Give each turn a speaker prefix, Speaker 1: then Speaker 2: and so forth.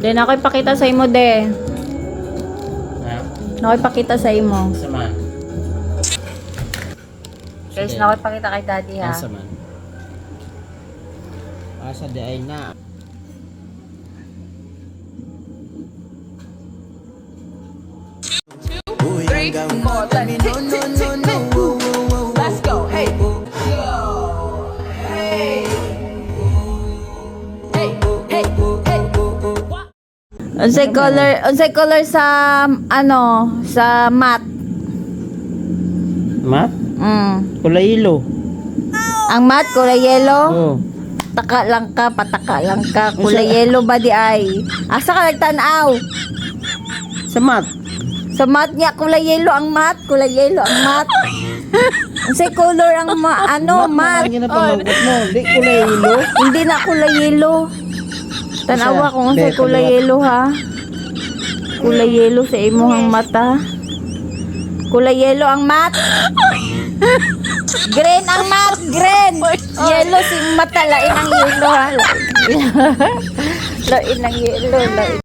Speaker 1: Then ako ipakita sa imo de.
Speaker 2: Ha?
Speaker 1: Ako ipakita sa imo.
Speaker 2: Saman.
Speaker 1: Guys, ako ipakita kay daddy ha.
Speaker 2: Saman. Asa di ay na.
Speaker 3: Three, four, let's tick, tick, tick, tick. Let's go, hey. Hey. Hey, hey, hey.
Speaker 1: Unsay color sa sa mat?
Speaker 2: Mat? Kulay ilo.
Speaker 1: Ang mat kulay yellow.
Speaker 2: Oh.
Speaker 1: Pataka lang ka. Kulay yellow ba di ay? Asa ka nagtanaw?
Speaker 2: Sa mat.
Speaker 1: Sa mat niya kulay yellow ang mat, kulay yellow ang mat. Unsay color ang mat?
Speaker 2: Ang ginapamagot mo. Di kulay ilo.
Speaker 1: Hindi na kulay yellow. Tanawa kung unsay kulay yellow ha. Kulay yellow sa imong mata. Kulay yellow ang mat. Green ang mat, green. Yellow si mata, lain ang yellow ha. Lain ang yellow, lain.